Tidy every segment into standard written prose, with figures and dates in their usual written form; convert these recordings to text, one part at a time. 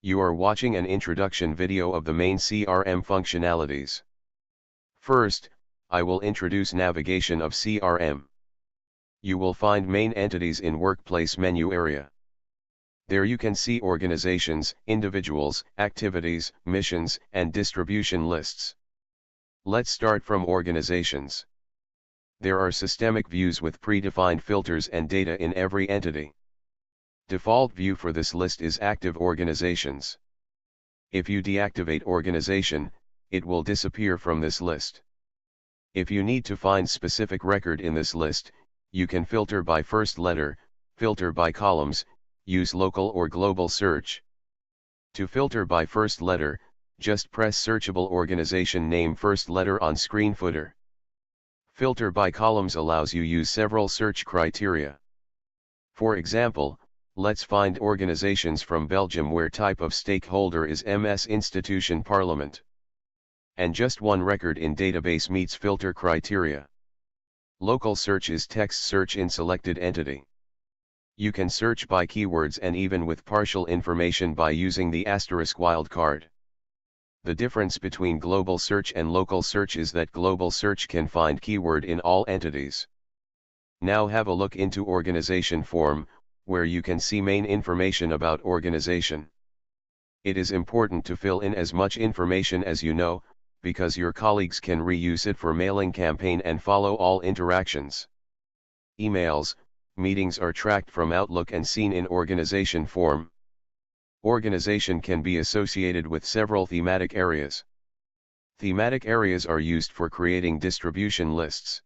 You are watching an introduction video of the main CRM functionalities. First, I will introduce navigation of CRM. You will find main entities in Workplace menu area. There you can see organizations, individuals, activities, missions, and distribution lists. Let's start from organizations. There are systemic views with predefined filters and data in every entity. Default view for this list is active organizations. If you deactivate organization, it will disappear from this list. If you need to find specific record in this list, you can filter by first letter, filter by columns, use local or global search. To filter by first letter, just press searchable organization name first letter on screen footer. Filter by columns allows you use several search criteria. For example, let's find organizations from Belgium where type of stakeholder is MS Institution Parliament. And just one record in database meets filter criteria. Local search is text search in selected entity. You can search by keywords and even with partial information by using the asterisk wildcard. The difference between global search and local search is that global search can find keyword in all entities. Now have a look into organization form, where you can see main information about organization. It is important to fill in as much information as you know, because your colleagues can reuse it for mailing campaign and follow all interactions. Emails, meetings are tracked from Outlook and seen in organization form. Organization can be associated with several thematic areas. Thematic areas are used for creating distribution lists.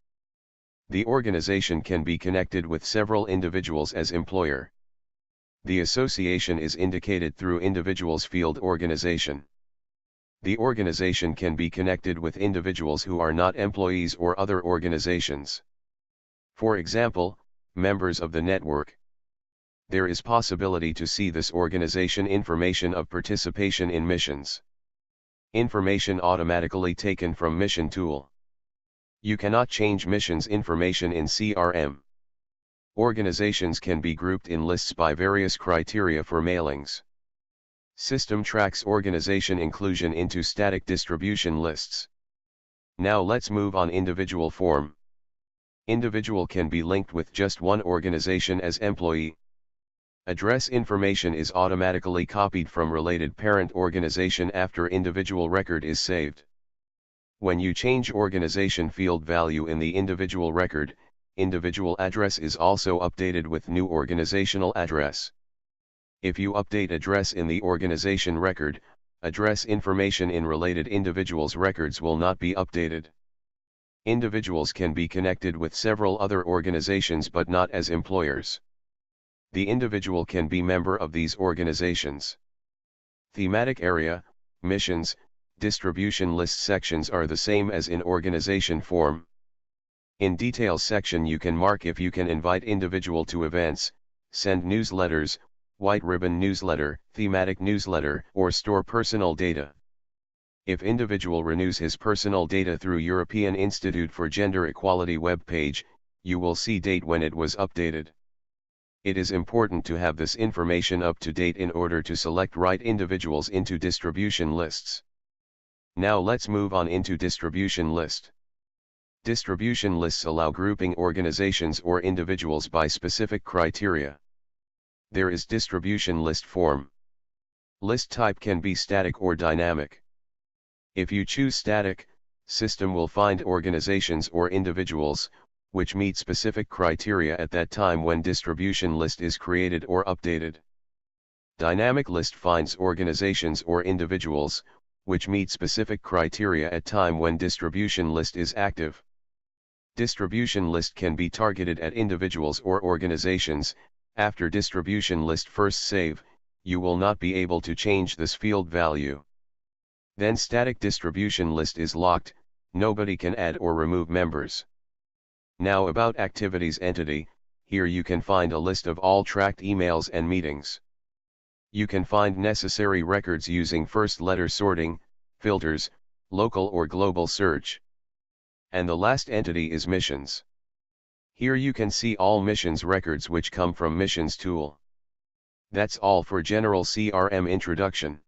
The organization can be connected with several individuals as employer. The association is indicated through individuals field organization. The organization can be connected with individuals who are not employees or other organizations. For example, members of the network. There is possibility to see this organization information of participation in missions. Information automatically taken from mission tool. You cannot change missions information in CRM. Organizations can be grouped in lists by various criteria for mailings. System tracks organization inclusion into static distribution lists. Now let's move on individual form. Individual can be linked with just one organization as employee. Address information is automatically copied from related parent organization after individual record is saved. When you change organization field value in the individual record, individual address is also updated with new organizational address. If you update address in the organization record, address information in related individuals' records will not be updated. Individuals can be connected with several other organizations but not as employers. The individual can be member of these organizations. Thematic area, missions, distribution list sections are the same as in organization form. In details section you can mark if you can invite individual to events, send newsletters, white ribbon newsletter, thematic newsletter, or store personal data. If individual renews his personal data through European Institute for Gender Equality web page, you will see date when it was updated. It is important to have this information up to date in order to select right individuals into distribution lists. Now let's move on into distribution list. Distribution lists allow grouping organizations or individuals by specific criteria. There is distribution list form. List type can be static or dynamic. If you choose static, system will find organizations or individuals, which meet specific criteria at that time when distribution list is created or updated. Dynamic list finds organizations or individuals, which meet specific criteria at time when distribution list is active. Distribution list can be targeted at individuals or organizations. After distribution list first save, you will not be able to change this field value. Then static distribution list is locked, nobody can add or remove members. Now about activities entity, here you can find a list of all tracked emails and meetings. You can find necessary records using first letter sorting, filters, local or global search. And the last entity is missions. Here you can see all missions records which come from missions tool. That's all for general CRM introduction.